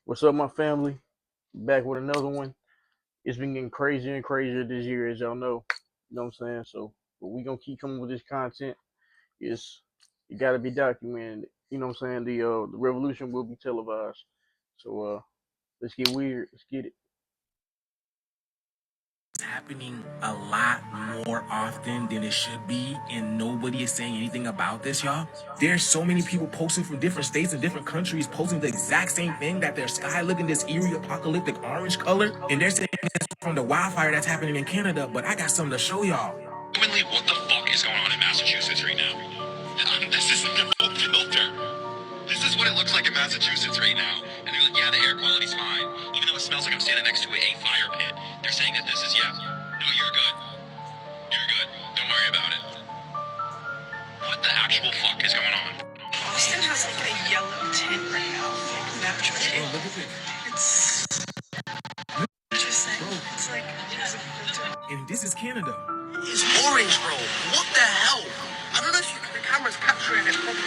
What's up, my family? Back with another one. It's been getting crazier and crazier this year, as y'all know. You know what I'm saying? So, but we gonna keep coming with this content. It's it gotta be documented. You know what I'm saying? The revolution will be televised. So let's get weird. Let's get it. Happening a lot more often than it should be, and nobody is saying anything about this, y'all. There's so many people posting from different states and different countries posting the exact same thing, that their sky looking this eerie apocalyptic orange color, and they're saying it's from the wildfire that's happening in Canada. But I got something to show y'all. Genuinely, what the fuck is going on in Massachusetts right now? This is no filter. This is what it looks like in Massachusetts right now. And they're like, yeah, the air quality's fine. Even though it smells like I'm standing next to a fire pit. They're saying that this is, yeah. No, you're good. You're good. Don't worry about it. What the actual fuck is going on? Austin has like a yellow tint right now, like naturally. Oh, look at this. It's interesting. It's like And this is Canada. It's orange, bro. What the hell? I don't know if the camera's capturing it properly,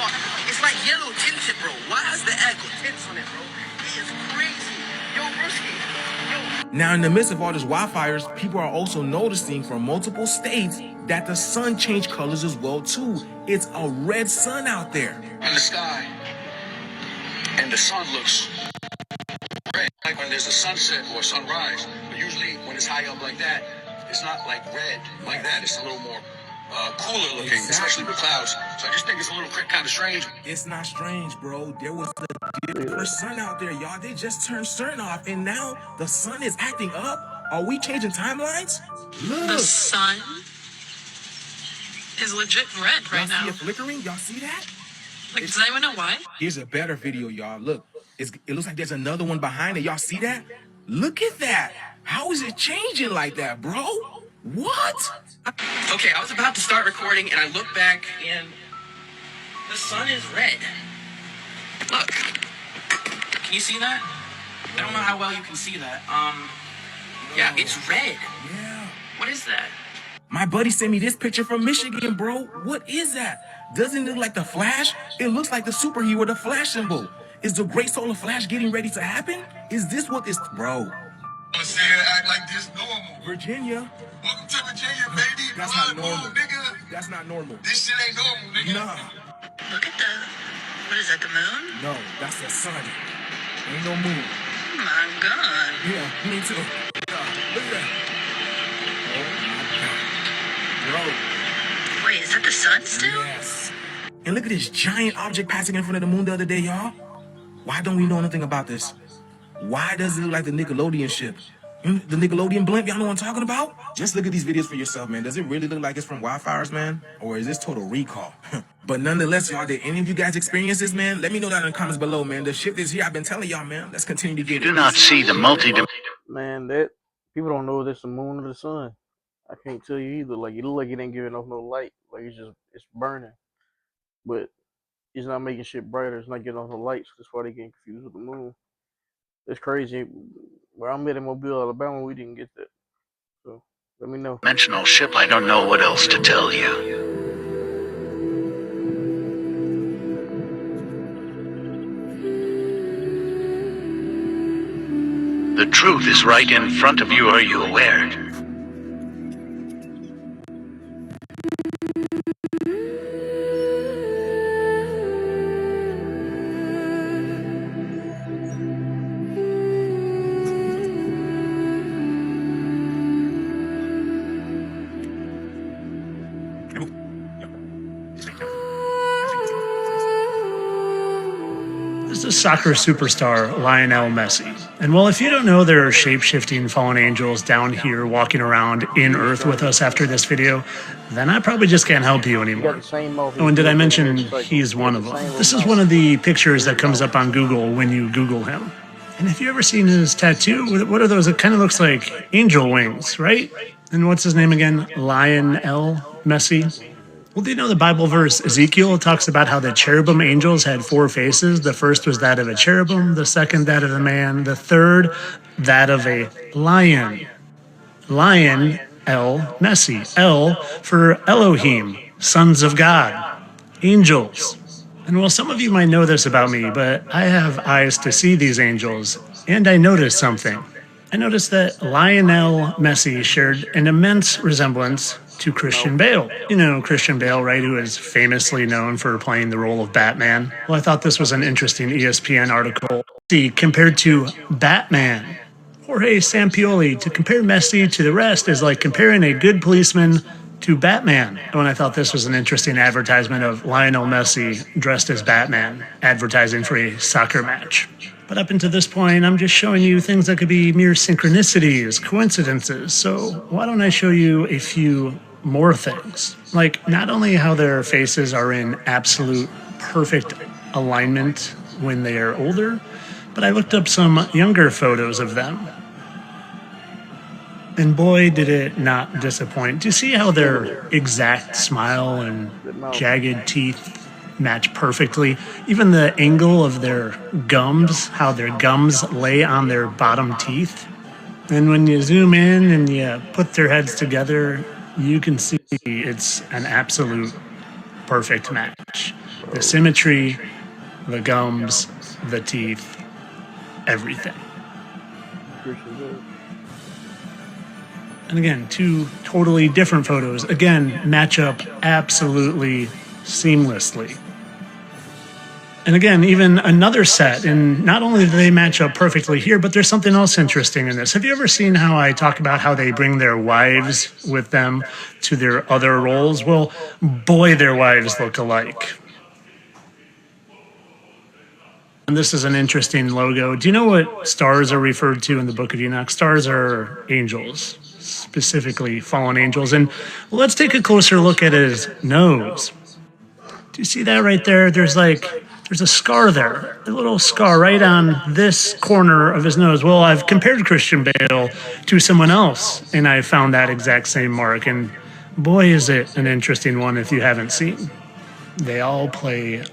but it's like yellow tinted, bro. Why has the air got tints on it, bro? It is crazy. Yo, broski. Yo. Now, in the midst of all these wildfires, people are also noticing from multiple states that the sun changed colors as well too. It's a red sun out there. In the sky, and the sun looks red, like when there's a sunset or sunrise. But usually, when it's high up like that, it's not like red like that. It's a little more cooler looking, especially with clouds. So I just think it's a little kind of strange. It's not strange, bro. There was a different sun out there, y'all. They just turned certain off, and now the sun is acting up. Are we changing timelines? Look. the sun is legit red right Y'all see now. it flickering? Y'all see that? Like, does anyone know why? Here's a better video, y'all. Look, it looks like there's another one behind it. Y'all see that? Look at that. How is it changing like that, bro? What? Okay, I was about to start recording and I look back and the sun is red. Look. Can you see that? I don't know how well you can see that. Yeah, it's red. Yeah. What is that? My buddy sent me this picture from Michigan, bro. What is that? Doesn't it look like the Flash? It looks like the superhero, the Flash symbol. Is the great solar flash getting ready to happen? Is this what this, bro? I'm saying act like this normal. Virginia. Welcome to Virginia, baby. That's Blood not normal. moon, nigga. That's not normal. This shit ain't normal, nigga. Nah. Look at what is that, the moon? No, that's the sun. Ain't no moon. Oh my god. Yeah, me too. Yeah, look at that. Oh my God. Bro. Wait, is that the sun still? Yes. And look at this giant object passing in front of the moon the other day, y'all. Why don't we know anything about this? Why does it look like the Nickelodeon ship? The Nickelodeon blimp, y'all know what I'm talking about? Just look at these videos for yourself, man. Does it really look like it's from wildfires, man? Or is this total recall? But nonetheless, y'all, did any of you guys experience this, man? Let me know down in the comments below, man. The shift is here. I've been telling y'all, man. Let's continue to get it. Do not see the Man, that people don't know if it's the moon or the sun. I can't tell you either. Like it look like it ain't giving off no light. Like it's burning. But it's not making shit brighter. It's not getting off no lights. That's why they getting confused with the moon. It's crazy. Where I'm at in Mobile, Alabama, we didn't get that. So let me know. dimensional ship. I don't know what else to tell you. The truth is right in front of you. Are you aware? This is soccer superstar Lionel Messi. And well, if you don't know, there are shape-shifting fallen angels down here walking around in Earth with us after this video, then I probably just can't help you anymore. Oh, and did I mention he's one of them? This is one of the pictures that comes up on Google when you Google him. And if you ever seen his tattoo, what are those? It kind of looks like angel wings, right? And what's his name again? Lionel Messi? Well, do you know the Bible verse Ezekiel talks about how the cherubim angels had 4 faces? The first was that of a cherubim, the second that of a man, the third that of a lion. Lion, El Messi. El for Elohim, sons of God, angels. And well, some of you might know this about me, but I have eyes to see these angels, and I noticed something. I noticed that Lionel Messi shared an immense resemblance to Christian Bale. You know Christian Bale, right, who is famously known for playing the role of Batman? Well, I thought this was an interesting ESPN article. See, compared to Batman, Jorge Sampioli, to compare Messi to the rest is like comparing a good policeman to Batman. And I thought this was an interesting advertisement of Lionel Messi dressed as Batman, advertising for a soccer match. But up until this point, I'm just showing you things that could be mere synchronicities, coincidences. So why don't I show you a few more things? Like not only how their faces are in absolute perfect alignment when they are older, but I looked up some younger photos of them. And boy, did it not disappoint. Do you see how their exact smile and jagged teeth match perfectly? Even the angle of their gums, how their gums lay on their bottom teeth. And when you zoom in and you put their heads together, you can see it's an absolute perfect match. The symmetry, the gums, the teeth, everything. And again, two totally different photos. Again, match up absolutely seamlessly. And again, even another set, and not only do they match up perfectly here, but there's something else interesting in this. Have you ever seen how I talk about how they bring their wives with them to their other roles? Well, boy, their wives look alike. And this is an interesting logo. Do you know what stars are referred to in the Book of Enoch? Stars are angels, specifically fallen angels. And let's take a closer look at his nose. Do you see that right there? There's a scar there, a little scar right on this corner of his nose. Well, I've compared Christian Bale to someone else, and I found that exact same mark. And boy, is it an interesting one if you haven't seen. They all play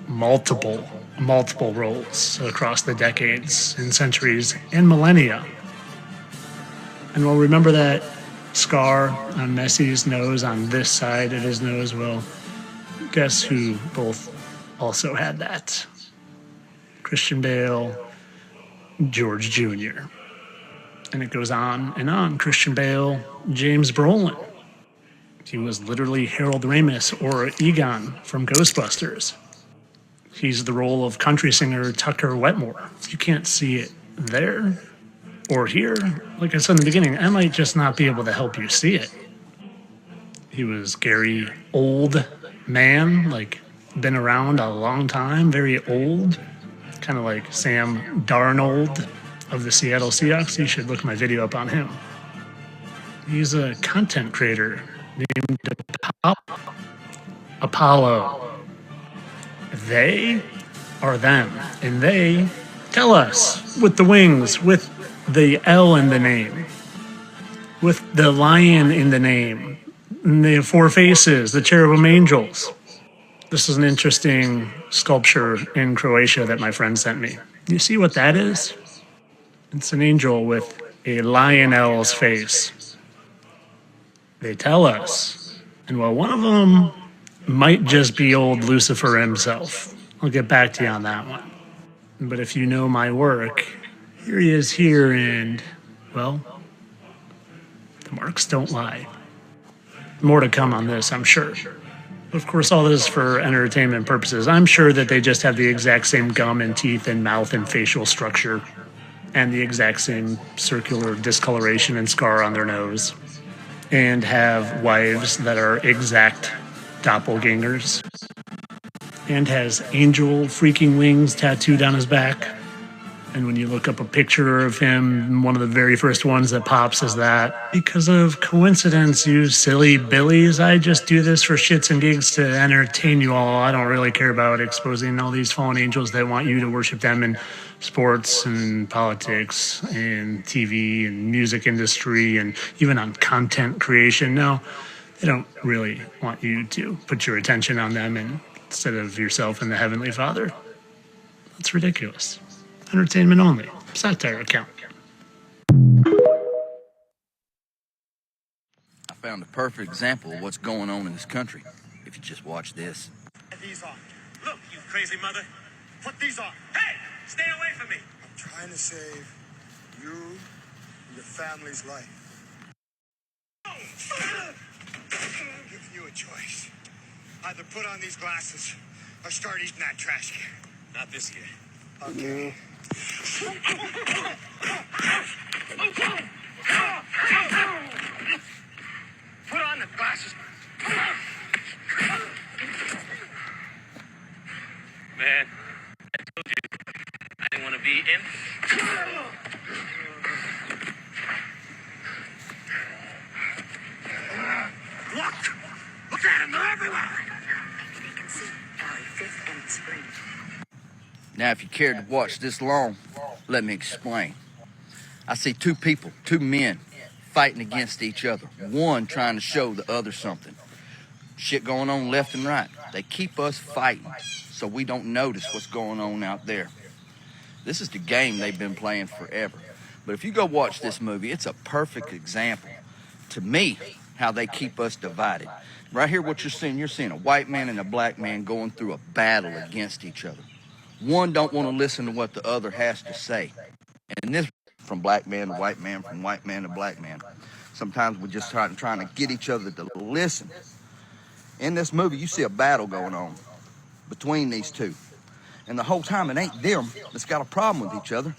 multiple roles across the decades and centuries and millennia. And we'll remember that scar on Messi's nose, on this side of his nose. Well, guess who both also had that? Christian Bale, George Jr. And it goes on and on. Christian Bale, James Brolin. He was literally Harold Ramis or Egon from Ghostbusters. He's the role of country singer Tucker Wetmore. You can't see it there or here. Like I said in the beginning, I might just not be able to help you see it. He was Gary Old Man, like been around a long time, very old, kind of like Sam Darnold of the Seattle Seahawks. You should look my video up on him. He's a content creator named Apollo. They are them, and they tell us with the wings, with the L in the name, with the lion in the name, and the four faces, the cherubim angels. This is an interesting sculpture in Croatia that my friend sent me. You see what that is? It's an angel with a lionel's face. They tell us, and well, one of them might just be old Lucifer himself. I'll get back to you on that one. But if you know my work, here he is here, and, well, the marks don't lie. More to come on this, I'm sure. Of course, all this for entertainment purposes. I'm sure that they just have the exact same gum and teeth and mouth and facial structure, and the exact same circular discoloration and scar on their nose, and have wives that are exact doppelgangers, and has angel freaking wings tattooed on his back. And when you look up a picture of him, one of the very first ones that pops is that. Because of coincidence, you silly billies, I just do this for shits and gigs to entertain you all. I don't really care about exposing all these fallen angels that want you to worship them in sports and politics and TV and music industry and even on content creation. No, they don't really want you to put your attention on them instead of yourself and the Heavenly Father. That's ridiculous. Entertainment only. Satire account. I found a perfect example of what's going on in this country. If you just watch this. These are. Look, you've crazy mother. Put these on. Hey, stay away from me. I'm trying to save you and your family's life. I'm giving you a choice. Either put on these glasses or start eating that trash can. Not this year. Okay. Put on the glasses. Man, I told you I didn't want to be in. Look at them, they're everywhere. They can see Alley 5th and Spring. Now, if you cared to watch this long, let me explain. I see two people, two men, fighting against each other. One trying to show the other something. Shit going on left and right. They keep us fighting so we don't notice what's going on out there. This is the game they've been playing forever. But if you go watch this movie, it's a perfect example, to me, how they keep us divided. Right here, what you're seeing a white man and a black man going through a battle against each other. One don't want to listen to what the other has to say. And this, from black man to white man, from white man to black man. Sometimes we're just trying to get each other to listen. In this movie, you see a battle going on between these two. And the whole time, it ain't them that's got a problem with each other.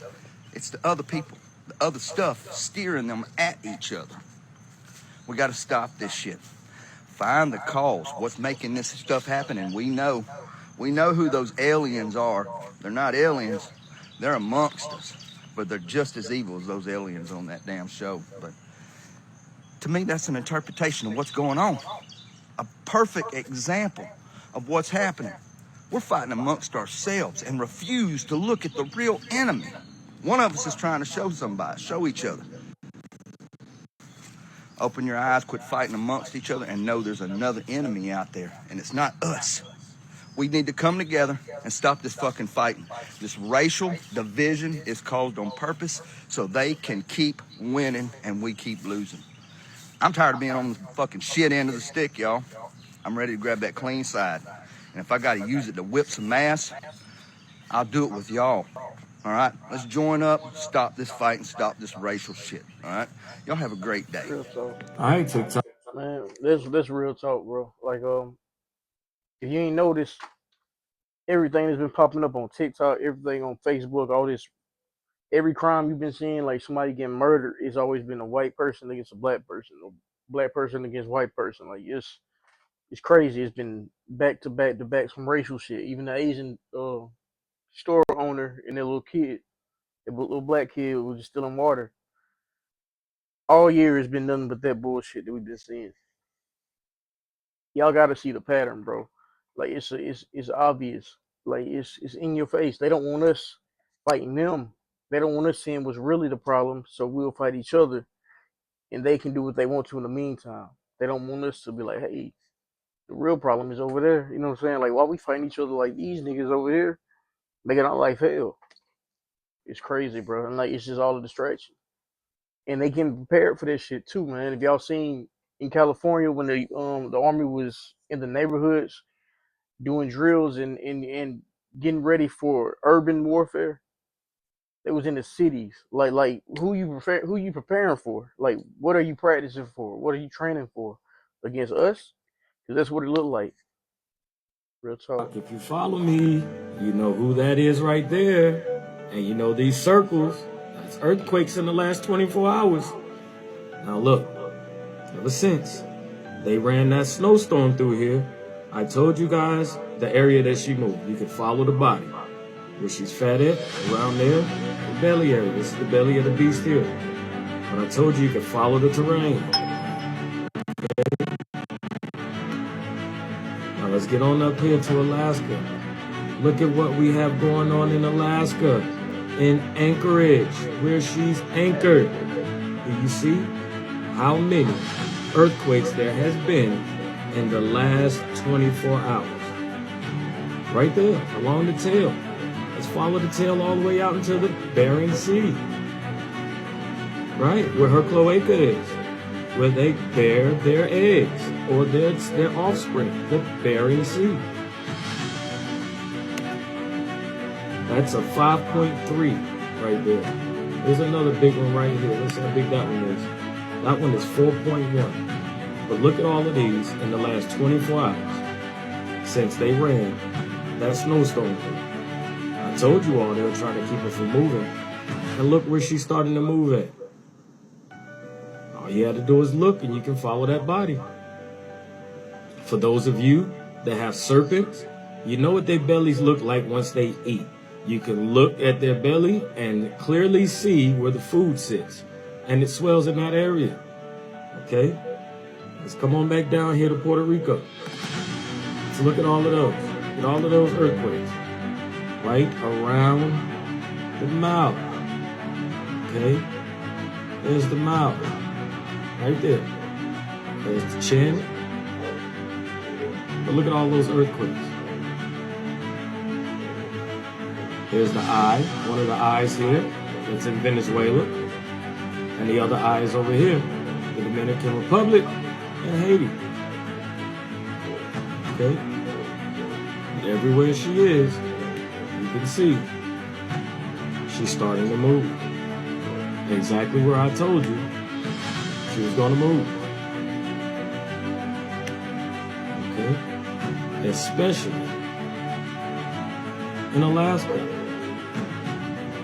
It's the other people, the other stuff steering them at each other. We got to stop this shit. Find the cause, what's making this stuff happen, and we know who those aliens are. They're not aliens, they're amongst us. But they're just as evil as those aliens on that damn show. But to me, that's an interpretation of what's going on. A perfect example of what's happening. We're fighting amongst ourselves and refuse to look at the real enemy. One of us is trying to show somebody, show each other. Open your eyes, quit fighting amongst each other, and know there's another enemy out there, and it's not us. We need to come together and stop this fucking fighting. This racial division is caused on purpose so they can keep winning and we keep losing. I'm tired of being on the fucking shit end of the stick, y'all. I'm ready to grab that clean side. And if I gotta use it to whip some ass, I'll do it with y'all. All right? Let's join up, stop this fight, and stop this racial shit. All right? Y'all have a great day. Real talk. All right, TikTok. Man, this real talk, bro. Like, if you ain't noticed, everything that's been popping up on TikTok, everything on Facebook, all this, every crime you've been seeing, like somebody getting murdered, it's always been a white person against a black person, or black person against white person. Like, it's crazy. It's been back to back to back some racial shit. Even the Asian store owner and their little kid, their little black kid was just stealing water. All year it's been nothing but that bullshit that we've been seeing. Y'all gotta see the pattern, bro. Like, it's obvious. Like, it's in your face. They don't want us fighting them. They don't want us seeing what's really the problem, so we'll fight each other, and they can do what they want to in the meantime. They don't want us to be like, hey, the real problem is over there. You know what I'm saying? Like, why we fighting each other like these niggas over here, making our life hell? It's crazy, bro. And like, it's just all a distraction. And they getting prepared for this shit too, man. If y'all seen in California when the army was in the neighborhoods doing drills and getting ready for urban warfare, they was in the cities. Like who you preparing for? Like, what are you practicing for? What are you training for? Against us? Because that's what it looked like. Real talk. If you follow me, you know who that is right there. And you know these circles, that's earthquakes in the last 24 hours. Now look, ever since they ran that snowstorm through here, I told you guys the area that she moved. You can follow the body. Where she's fat at, around there, the belly area. This is the belly of the beast here. But I told you could follow the terrain. Okay. Now let's get on up here to Alaska. Look at what we have going on in Alaska, in Anchorage, where she's anchored. Do you see how many earthquakes there has been in the last 24 hours? Right there, along the tail. Let's follow the tail all the way out into the Bering Sea. Right, where her cloaca is, where they bear their eggs or their offspring, the Bering Sea. That's a 5.3 right there. There's another big one right here. Let's see how big that one is. That one is 4.1. But look at all of these in the last 24 hours since they ran that snowstorm thing. I told you all they were trying to keep her from moving. And look where she's starting to move at. All you have to do is look and you can follow that body. For those of you that have serpents, you know what their bellies look like once they eat. You can look at their belly and clearly see where the food sits. And it swells in that area. Okay? Let's come on back down here to Puerto Rico. Let's look at all of those. At all of those earthquakes. Right around the mouth. Okay? There's the mouth. Right there. There's the chin. But look at all those earthquakes. Here's the eye, one of the eyes here, that's in Venezuela. And the other eye is over here, the Dominican Republic and Haiti. Okay? And everywhere she is, you can see, she's starting to move. Exactly where I told you she was going to move. Okay? Especially in Alaska.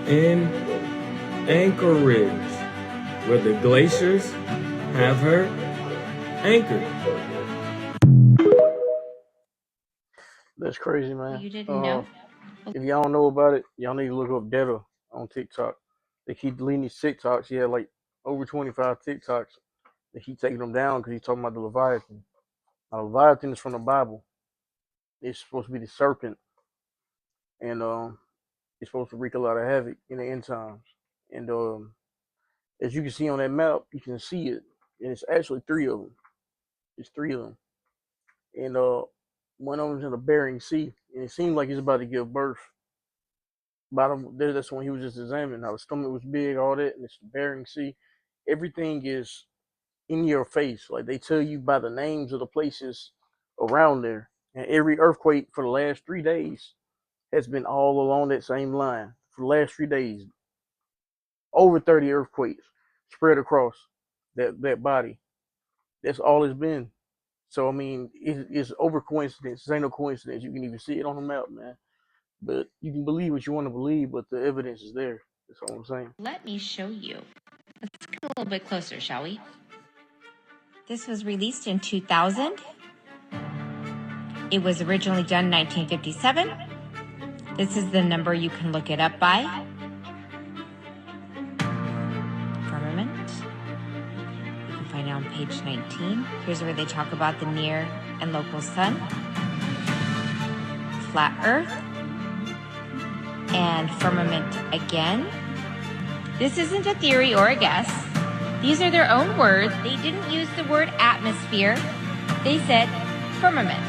In Anchorage, where the glaciers have her anchored. That's crazy, man. You didn't know? If y'all don't know about it, y'all need to look up Detta on TikTok. They keep deleting these TikToks. He had like over 25 TikToks. They keep taking them down because he's talking about the Leviathan. Now, Leviathan is from the Bible. It's supposed to be the serpent. And it's supposed to wreak a lot of havoc in the end times. And as you can see on that map, you can see it. And it's actually 3 of them. It's 3 of them. And one of them's in the Bering Sea. And it seems like he's about to give birth. Bottom there, that's when he was just examining how the stomach was big, all that, and it's the Bering Sea. Everything is in your face. Like they tell you by the names of the places around there. And every earthquake for the last 3 days has been all along that same line. For the last 3 days. Over 30 earthquakes spread across that body. That's all it's been. So I mean, it's over coincidence. It ain't no coincidence. You can even see it on the map, man. But you can believe what you want to believe, but the evidence is there. That's all I'm saying. Let me show you. Let's get a little bit closer, shall we? This was released in 2000. It was originally done in 1957. This is the number you can look it up by. Firmament. You can find it on page 19. Here's where they talk about the near and local sun. Flat Earth. And firmament again. This isn't a theory or a guess. These are their own words. They didn't use the word atmosphere. They said firmament,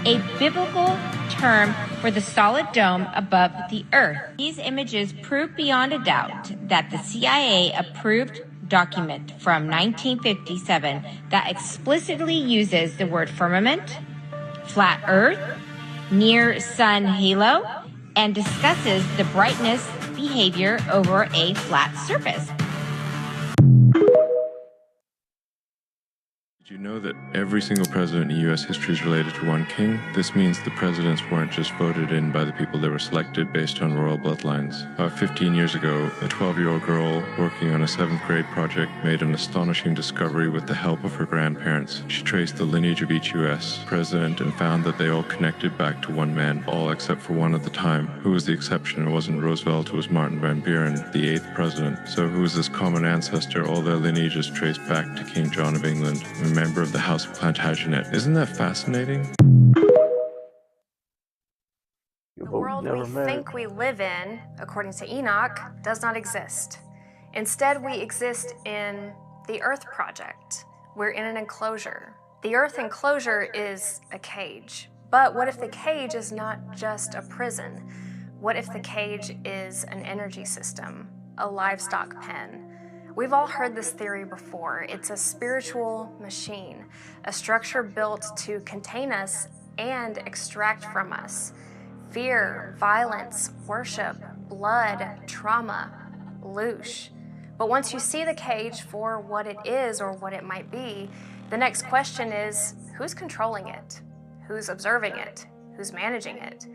a biblical term for the solid dome above the earth. These images prove beyond a doubt that the CIA approved document from 1957 that explicitly uses the word firmament, flat earth, near sun halo, and discusses the brightness behavior over a flat surface. Did you know that every single president in U.S. history is related to one king? This means the presidents weren't just voted in by the people that were selected based on royal bloodlines. About 15 years ago, a 12-year-old girl working on a 7th grade project made an astonishing discovery with the help of her grandparents. She traced the lineage of each U.S. president and found that they all connected back to one man, all except for one at the time. Who was the exception? It wasn't Roosevelt, it was Martin Van Buren, the 8th president. So who is this common ancestor? All their lineages traced back to King John of England, a member of the House of Plantagenet. Isn't that fascinating? The world we think we live in, according to Enoch, does not exist. Instead, we exist in the Earth Project. We're in an enclosure. The Earth enclosure is a cage. But what if the cage is not just a prison? What if the cage is an energy system, a livestock pen? We've all heard this theory before. It's a spiritual machine, a structure built to contain us and extract from us fear, violence, worship, blood, trauma, loosh. But once you see the cage for what it is or what it might be, the next question is, who's controlling it? Who's observing it? Who's managing it?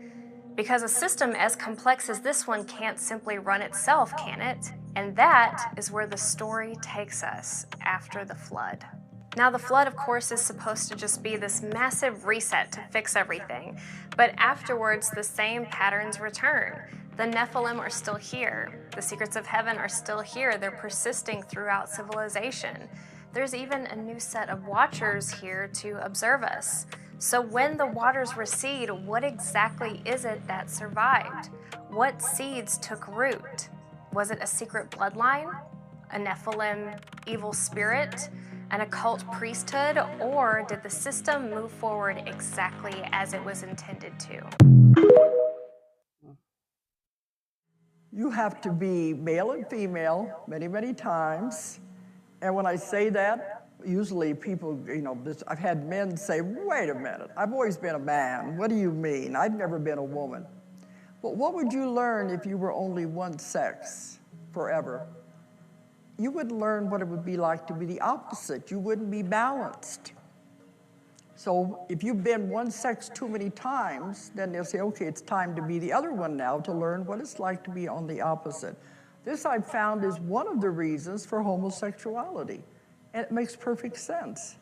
Because a system as complex as this one can't simply run itself, can it? And that is where the story takes us after the flood. Now, the flood, of course, is supposed to just be this massive reset to fix everything, but afterwards, the same patterns return. The Nephilim are still here. The secrets of heaven are still here. They're persisting throughout civilization. There's even a new set of watchers here to observe us. So when the waters recede, what exactly is it that survived? What seeds took root? Was it a secret bloodline? A Nephilim evil spirit? An occult priesthood? Or did the system move forward exactly as it was intended to? You have to be male and female many, many times. And when I say that, usually people, I've had men say, wait a minute, I've always been a man. What do you mean? I've never been a woman. But what would you learn if you were only one sex forever? You wouldn't learn what it would be like to be the opposite. You wouldn't be balanced. So if you've been one sex too many times, then they'll say, okay, it's time to be the other one now to learn what it's like to be on the opposite. This I've found is one of the reasons for homosexuality. And it makes perfect sense.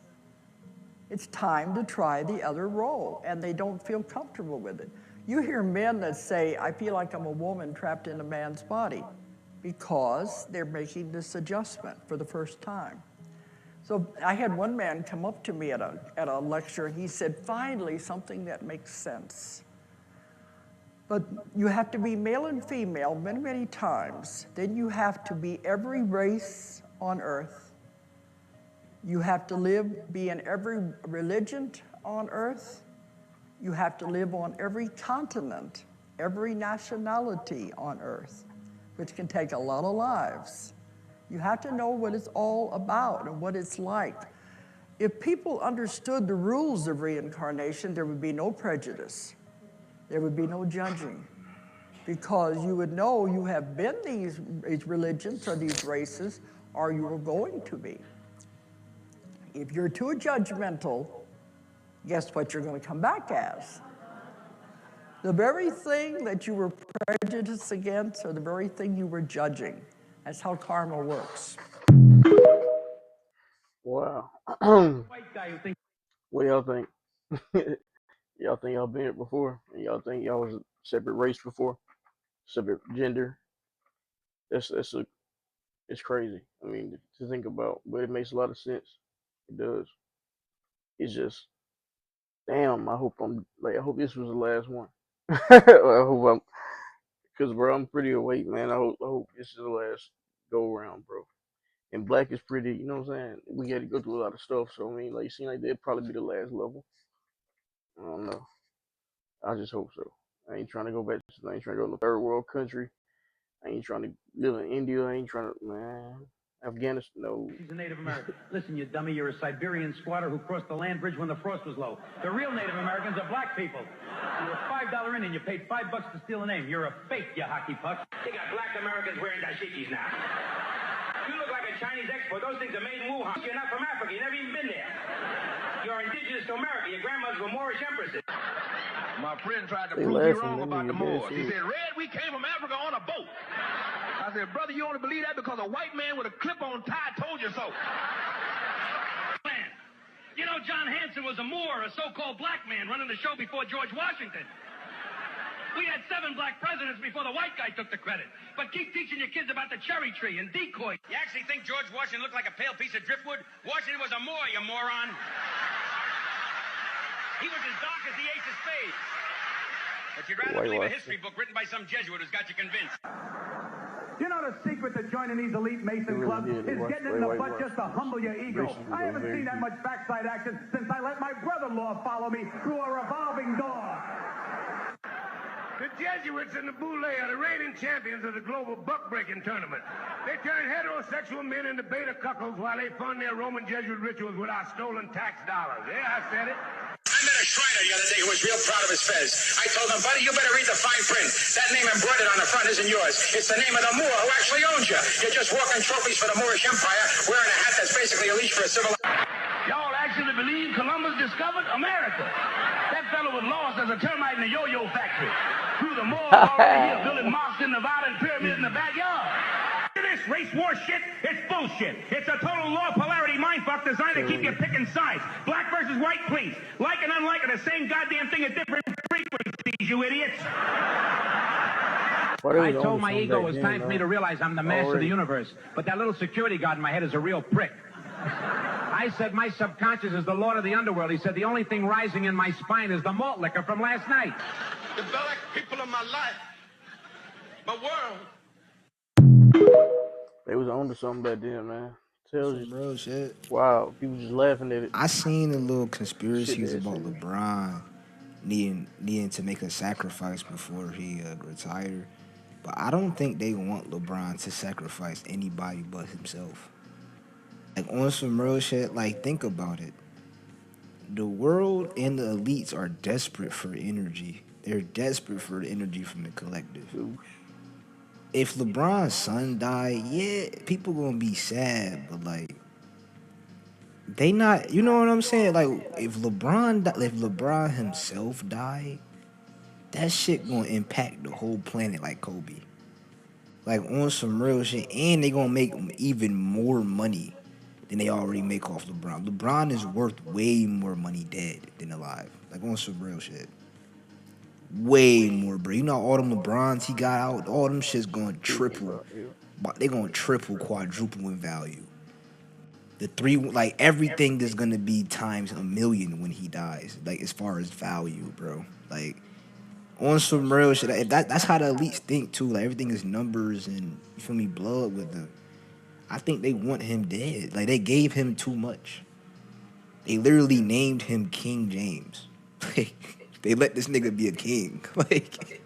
It's time to try the other role, and they don't feel comfortable with it. You hear men that say, I feel like I'm a woman trapped in a man's body, because they're making this adjustment for the first time. So I had one man come up to me at a lecture, and he said, finally, something that makes sense. But you have to be male and female many, many times. Then you have to be every race on earth. You have to be in every religion on earth. You have to live on every continent, every nationality on earth, which can take a lot of lives. You have to know what it's all about and what it's like. If people understood the rules of reincarnation, there would be no prejudice. There would be no judging, because you would know you have been these religions or these races, or you were going to be. If you're too judgmental, guess what you're going to come back as? The very thing that you were prejudiced against, or the very thing you were judging. That's how karma works. Wow. What y'all think? Y'all think y'all been here before? And y'all think y'all was a separate race before? Separate gender? It's crazy. I mean, to think about, but it makes a lot of sense. It does. It's just, damn. I hope this was the last one. Cause bro, I'm pretty awake, man. I hope this is the last go around, bro. And black is pretty, you know what I'm saying? We had to go through a lot of stuff, so I mean, like, it seems like that'd probably be the last level. I don't know. I just hope so. I ain't trying to go back to, I ain't trying to go to a third world country. I ain't trying to live in India. I ain't trying to, man. Afghanistan, no. He's a Native American. Listen, you dummy, you're a Siberian squatter who crossed the land bridge when the frost was low. The real Native Americans are black people. You're a $5 in and you paid $5 to steal a name. You're a fake, you hockey puck. They got black Americans wearing dashikis now. You look like a Chinese export. Those things are made in Wuhan. You're not from Africa. You've never even been there. You're indigenous to America. Your grandmothers were Moorish empresses. My friend tried to prove me wrong about the Moors. He said, Red, we came from Africa on a boat. I said, brother, you only believe that because a white man with a clip-on tie told you so. You know, John Hanson was a Moor, a so-called black man running the show before George Washington. We had 7 black presidents before the white guy took the credit. But keep teaching your kids about the cherry tree and decoy. You actually think George Washington looked like a pale piece of driftwood? Washington was a Moor, you moron. He was as dark as the ace of spades. But you'd rather believe a history book written by some Jesuit who's got you convinced. You know the secret to joining these elite Mason clubs is getting in the butt just to humble your ego. I haven't seen that much backside action since I let my brother-in-law follow me through a revolving door. The Jesuits and the Boule are the reigning champions of the global buck-breaking tournament. They turn heterosexual men into beta cuckolds while they fund their Roman Jesuit rituals with our stolen tax dollars. Yeah, I said it. I met a a Shriner the other day who was real proud of his fez. I told him, buddy, you better read the fine print. That name embroidered on the front isn't yours. It's the name of the Moor who actually owns you. You're just walking trophies for the Moorish Empire, wearing a hat that's basically a leash for a civil... Y'all actually believe Columbus discovered America? That fellow was lost as a termite in a yo-yo factory. Through the Moors already here, building mosques in Nevada and pyramids in the backyard. This race war shit, it's bullshit. It's a total law polarity mindfuck designed to keep you picking sides. Black versus white, please. Like and unlike are the same goddamn thing at different frequencies, you idiots. I told my ego it was time for me to realize I'm the master of the universe. But that little security guard in my head is a real prick. I said my subconscious is the lord of the underworld. He said the only thing rising in my spine is the malt liquor from last night. The black people of my life, my world. They was on to something back then, man. Tells you, real shit. Wow, people just laughing at it. I seen a little conspiracies about LeBron needing to make a sacrifice before he retired, but I don't think they want LeBron to sacrifice anybody but himself. Like on some real shit, like think about it. The world and the elites are desperate for energy. They're desperate for the energy from the collective. If LeBron's son died, yeah, people gonna be sad, but like they not, you know what I'm saying? Like if LeBron himself died, that shit gonna impact the whole planet like Kobe. Like on some real shit, and they gonna make even more money than they already make off LeBron. LeBron is worth way more money dead than alive. Like on some real shit. Way more, bro. You know all them LeBrons he got out, all them shit's going triple. They going triple, quadruple in value. The three, like everything is gonna be times 1,000,000 when he dies. Like as far as value, bro. Like on some real shit. That's how the elites think too. Like everything is numbers and you feel me, blood with them. I think they want him dead. Like they gave him too much. They literally named him King James. They let this nigga be a king. Like,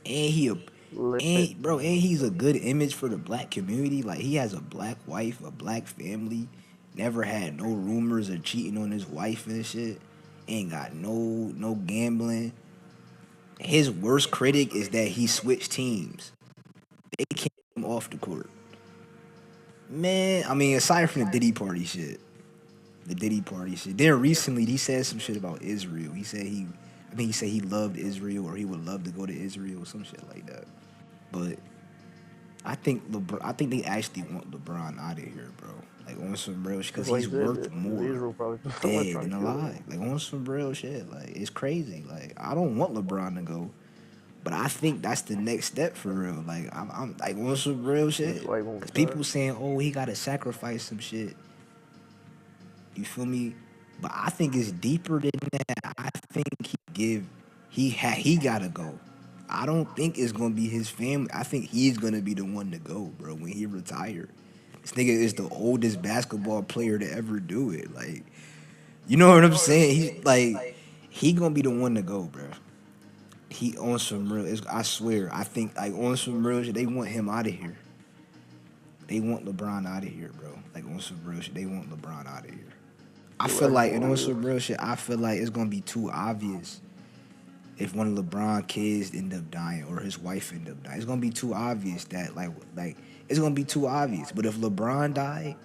and he's a good image for the black community. Like he has a black wife, a black family, never had no rumors of cheating on his wife and shit. Ain't got no gambling. His worst critic is that he switched teams. They kicked him off the court. Man, I mean, aside from the Diddy Party shit. Then recently he said some shit about Israel. He said he loved Israel or he would love to go to Israel or some shit like that. But I think they actually want LeBron out of here, bro. Like on some real shit, because he's worth more dead than alive. Like on some real shit. Like it's crazy. Like I don't want LeBron to go. But I think that's the next step for real. Like I'm like on some real shit. Cause people saying, oh, he gotta sacrifice some shit. You feel me? But I think it's deeper than that. I think he gotta go. I don't think it's gonna be his family. I think he's gonna be the one to go, bro, when he retired. This nigga is the oldest basketball player to ever do it. Like, you know what I'm saying? He gonna be the one to go, bro. He on some real. I swear. I think like on some real shit. They want him out of here. They want LeBron out of here, bro. Like on some real shit. They want LeBron out of here. I feel like, and on some real shit, I feel like it's gonna be too obvious if one of LeBron's kids end up dying or his wife end up dying. It's gonna be too obvious that like it's gonna be too obvious. But if LeBron died,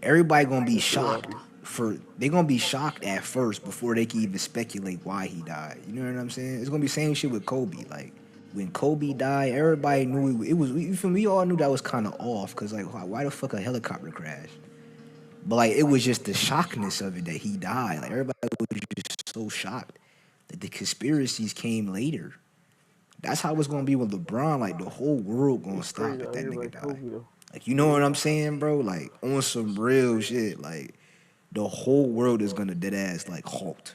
everybody gonna be shocked. They gonna be shocked at first before they can even speculate why he died. You know what I'm saying? It's gonna be the same shit with Kobe. Like when Kobe died, everybody knew it was. You feel me? We all knew that was kind of off because like why the fuck a helicopter crashed? But like it was just the shockness of it that he died. Like everybody was just so shocked that the conspiracies came later. That's how it's gonna be with LeBron. Like the whole world gonna stop if that nigga died. Like you know what I'm saying, bro? Like on some real shit. Like the whole world is gonna dead ass like halt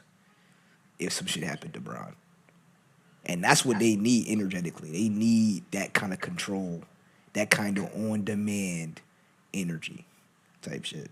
if some shit happened to LeBron. And that's what they need energetically. They need that kind of control, that kind of on demand energy type shit.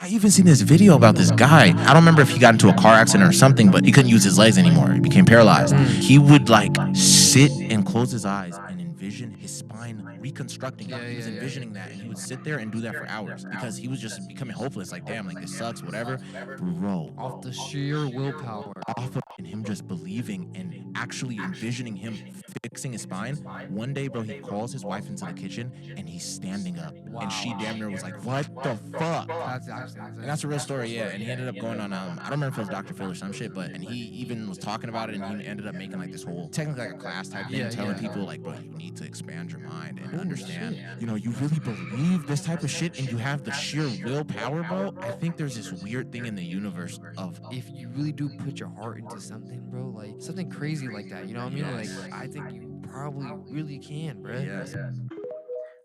I even seen this video about this guy. I don't remember if he got into a car accident or something, but he couldn't use his legs anymore. He became paralyzed. He would like sit and close his eyes and envision his spine reconstructing it. He was envisioning that, and he would sit there and do that for hours because he was just becoming hopeless. Like, damn, like this sucks, whatever. Bro, Off the sheer willpower. off of and him just believing and actually envisioning him fixing his spine. One day, bro, he calls his wife into the kitchen and he's standing up, and she damn near was like, "What the fuck?" And that's a real story, yeah. And he ended up going on, I don't remember if it was Dr. Phil or some shit, but and he even was talking about it, and he ended up making like this whole technically like a class type thing, telling people like, bro, you need to expand your mind and understand, you know, you really believe this type of shit and you have the sheer willpower, bro. I think there's this weird thing in the universe of if you really do put your heart into something, bro, like something crazy like that, you know what I mean? Like, I think you probably really can, bro.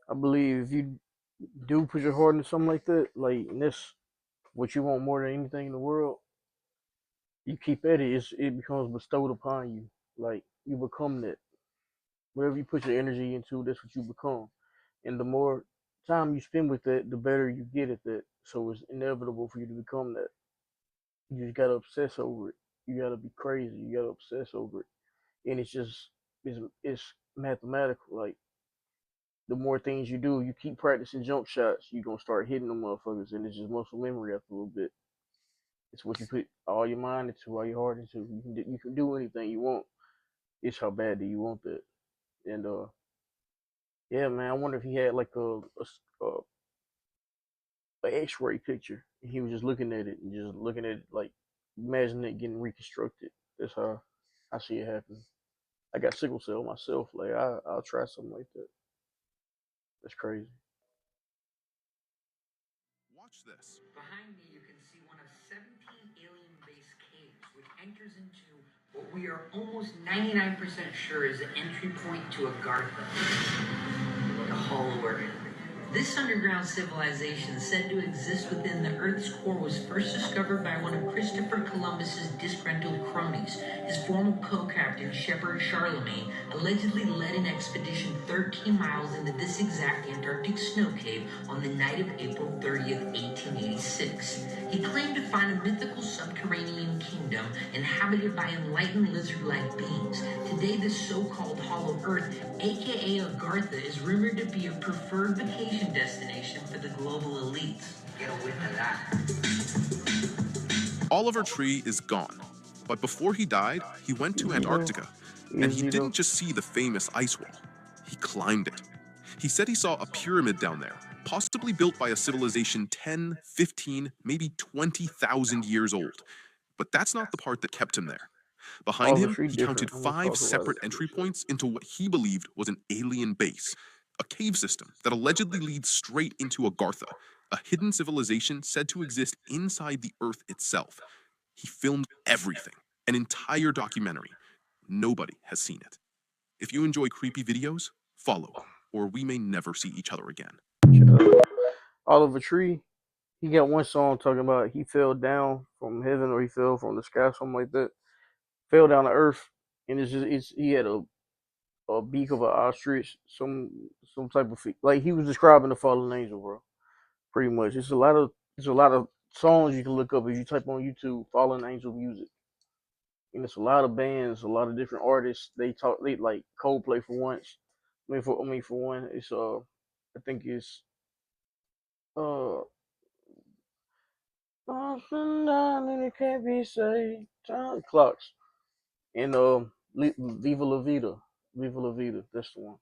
I believe if you do put your heart into something like that, like, and this what you want more than anything in the world, you keep at it, it becomes bestowed upon you. Like, you become that. Whatever you put your energy into, that's what you become. And the more time you spend with that, the better you get at that. So it's inevitable for you to become that. You just gotta obsess over it. You gotta be crazy. You gotta obsess over it. And it's mathematical. Like, the more things you do, you keep practicing jump shots, you're gonna start hitting them motherfuckers, and it's just muscle memory after a little bit. It's what you put all your mind into, all your heart into. You can do anything you want. It's how bad do you want that? And yeah, man, I wonder if he had like a X-ray picture, and he was just looking at it and just looking at it, like, imagine it getting reconstructed. That's how I see it happen. I got sickle cell myself. Like, I'll try something like that. That's crazy. Watch this. Behind me, you can see one of 17 alien-based caves, which enters into what we are almost 99% sure is the entry point to Agartha, the Hollow Earth. This underground civilization, said to exist within the Earth's core, was first discovered by one of Christopher Columbus's disgruntled cronies. His former co-captain, Shepard Charlemagne, allegedly led an expedition 13 miles into this exact Antarctic snow cave on the night of April 30th, 1886. He claimed to find a mythical subterranean kingdom inhabited by enlightened lizard-like beings. Today, this so-called Hollow Earth, aka Agartha, is rumored to be a preferred vacation destination for the global elites. Get a whiff of that. Oliver Tree is gone, but before he died, he went to Antarctica, and he didn't just see the famous ice wall, he climbed it. He said he saw a pyramid down there, possibly built by a civilization 10, 15, maybe 20,000 years old. But that's not the part that kept him there. Behind him, he counted 5 separate entry points into what he believed was an alien base, a cave system that allegedly leads straight into Agartha, a hidden civilization said to exist inside the Earth itself. He filmed everything, an entire documentary. Nobody has seen it. If you enjoy creepy videos, follow, or we may never see each other again. Oliver Tree, he got one song talking about he fell down from heaven or he fell from the sky, something like that. Fell down to earth, and he had a beak of an ostrich, some type of like he was describing the fallen angel, bro. Pretty much, there's a lot of songs you can look up if you type on YouTube fallen angel music, and it's a lot of bands, a lot of different artists. They like Coldplay for once. For one, it's I think it's and it can't be saved. Time clocks and Viva La Vida. Viva La Vida, that's the one.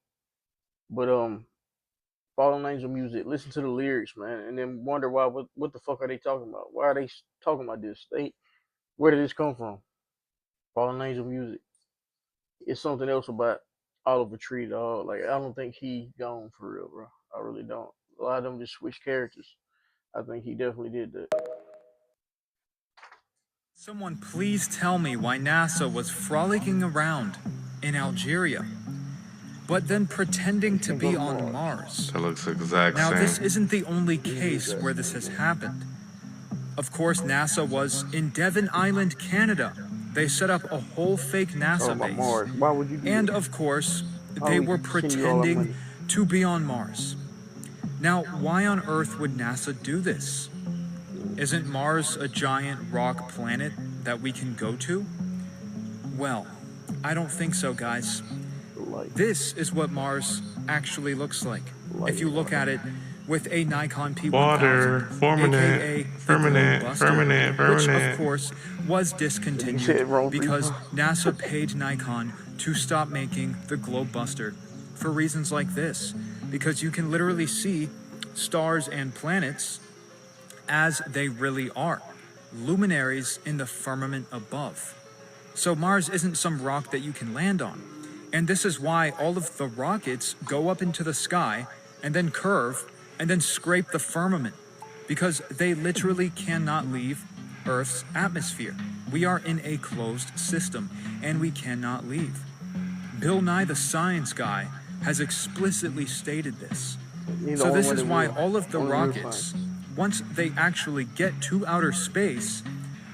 But Fallen Angel music, listen to the lyrics, man, and then wonder why. What the fuck are they talking about? Why are they talking about this? Where did this come from? Fallen Angel music. It's something else about Oliver Tree, dog. Like, I don't think he gone for real, bro. I really don't. A lot of them just switch characters. I think he definitely did that. Someone please tell me why NASA was frolicking around in Algeria, but then pretending to be on Mars. That looks exact Now, same. this isn't the only case where this has happened. Of course, NASA was in Devon Island, Canada. They set up a whole fake NASA base. Mars. Why would you do And that? of course, they were pretending to be on Mars. Now, why on earth would NASA do this? Isn't Mars a giant rock planet that we can go to? Well, I don't think so, guys. This is what Mars actually looks like. If you look at it with a Nikon P1000, Water, aka firmament, the firmament, Globebuster, firmament, which of firmament. course was discontinued because NASA paid Nikon to stop making the Globebuster for reasons like this. Because you can literally see stars and planets as they really are, luminaries in the firmament above. So Mars isn't some rock that you can land on. And this is why all of the rockets go up into the sky and then curve and then scrape the firmament, because they literally cannot leave Earth's atmosphere. We are in a closed system and we cannot leave. Bill Nye the Science Guy has explicitly stated this. So this is why all of the rockets, once they actually get to outer space,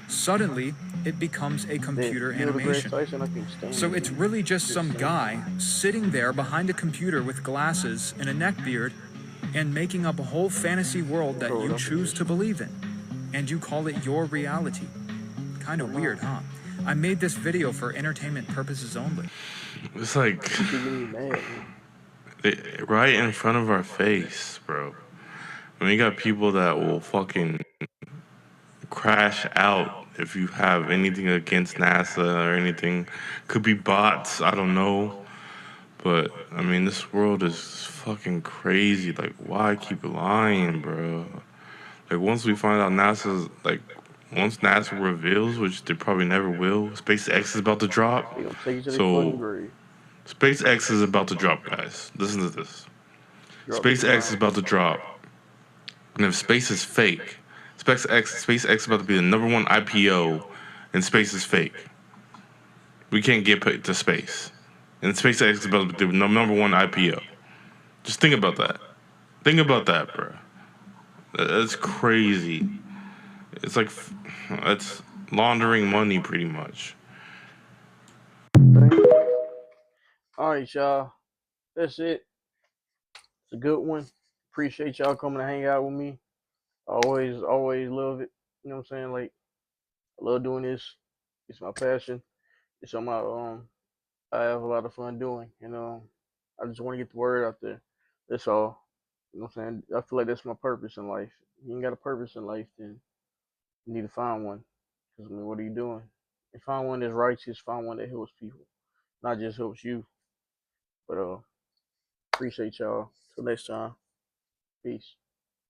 suddenly it becomes a computer animation. So it's really just some guy sitting there behind a computer with glasses and a neckbeard and making up a whole fantasy world that you choose to believe in. And you call it your reality. Kind of weird, huh? I made this video for entertainment purposes only. It's like right in front of our face, bro. I mean, you got people that will fucking crash out if you have anything against NASA or anything. Could be bots, I don't know. But, I mean, this world is fucking crazy. Like, why keep lying, bro? Like, once we find out NASA's, like, once NASA reveals, which they probably never will, SpaceX is about to drop. So, SpaceX is about to drop, guys. Listen to this. SpaceX is about to drop. And if space is fake, SpaceX is about to be the #1 IPO, and space is fake. We can't get to space. And SpaceX is about to be the #1 IPO. Just think about that. Think about that, bro. That's crazy. It's like, it's laundering money pretty much. Alright, y'all. That's it. It's a good one. Appreciate y'all coming to hang out with me. Always love it. You know what I'm saying? Like, I love doing this. It's my passion. It's something I have a lot of fun doing. I just want to get the word out there. That's all. You know what I'm saying? I feel like that's my purpose in life. If you ain't got a purpose in life, then you need to find one. Because, I mean, what are you doing? And find one that's righteous, find one that helps people. Not just helps you. But appreciate y'all. Till next time. Peace.